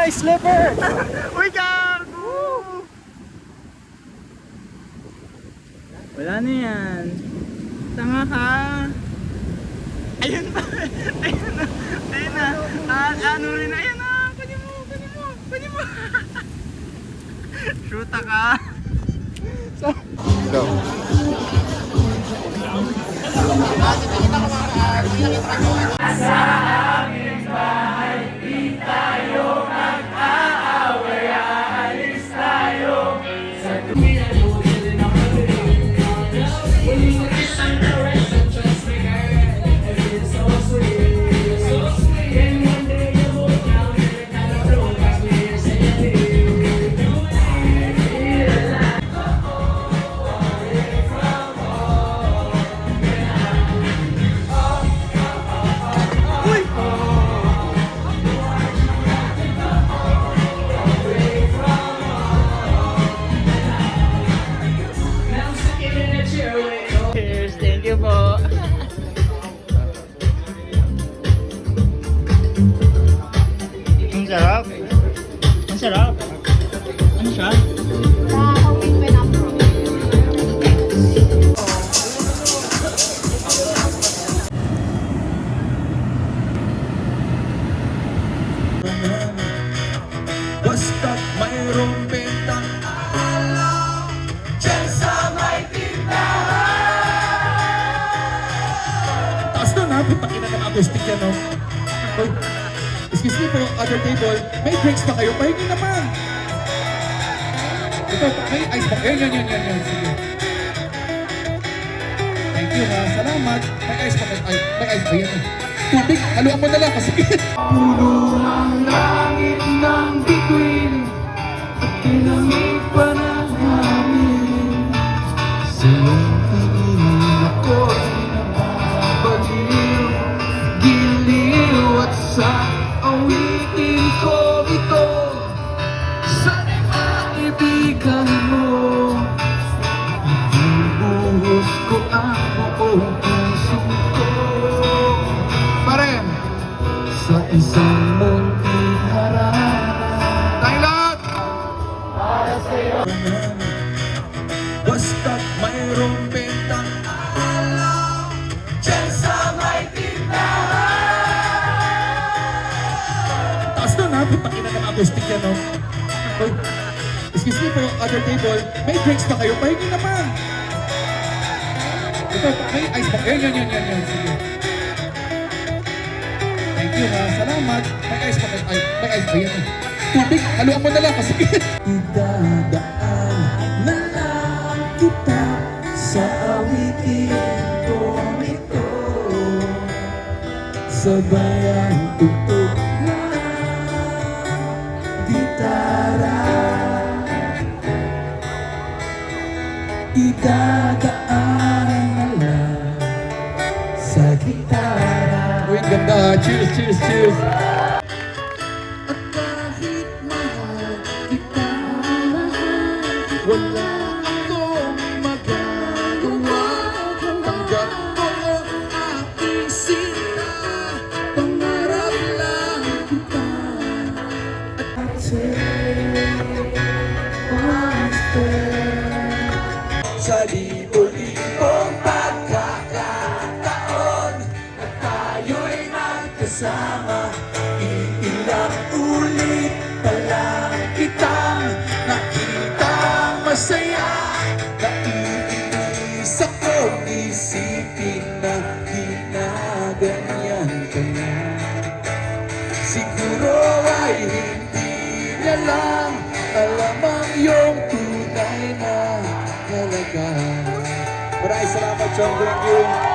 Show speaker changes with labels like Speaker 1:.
Speaker 1: my slipper!
Speaker 2: Uy, gago! Wala na yan. Tanga ka. Ayun pa. Ayun na. Ayun na. Ano rin na. Ayun na. Kunin mo. Kunin mo. Kunin mo. Shoota ka.
Speaker 1: Go.
Speaker 2: Cheers. Thank you po. Ang sarap. Ang sarap. Ano siya?
Speaker 1: Basta't mayroong bentang alaw dyan sa may tindahan. Taas na na, putakin na ng acoustic yan, no? Oh, excuse me po, other table, may drinks pa kayo? Pahingi naman! Ito, may ice pa. Yan. Sige. Thank you, ha. Salamat. May ice pa. May ice pa yan, eh. Tubig, haluan mo na lang kasi. Puno ang langit ng bituin at tinamig pa ng hangin. Sa tingin ako'y nababaliw, giliw at sa awitin ko ito. Sana'y maibigan mo, ibubuhos ko ang buong puso ko. Pare, sa isang munting harap, tayong lahat! Para sa'yo. Basta't mayroong bentang alaw dyan sa may tindahan. Taas na na, putakin na ng acoustic yan, no? Oh, excuse me po, other table, may drinks pa kayo? Pahingi naman! Ito, may ice pa. Yan. Sige. Thank you, ha. Salamat. May ice pa. May ice pa yan, eh. Tubig, haluan mo na lang kasi. Idadaan na lang kita sa awitin kong ito. Sabayang tugtog ng gitara. Idadaan na lang sa gitara. Uy, ganda. Cheers. At kahit mahal kita, wala akong magagawa. Tanggap mo ang aking sila, pangarap lang kita. At sa libo-libong pagkakataon na tayo'y magkasama, iilang ulit pa lang kitang nakitang masaya. Naiinis akong isipin na ginaganyan ka na. Siguro ay hindi niya lang alam ang iyong tunay na halaga. Maraming salamat, Chong. Thank you.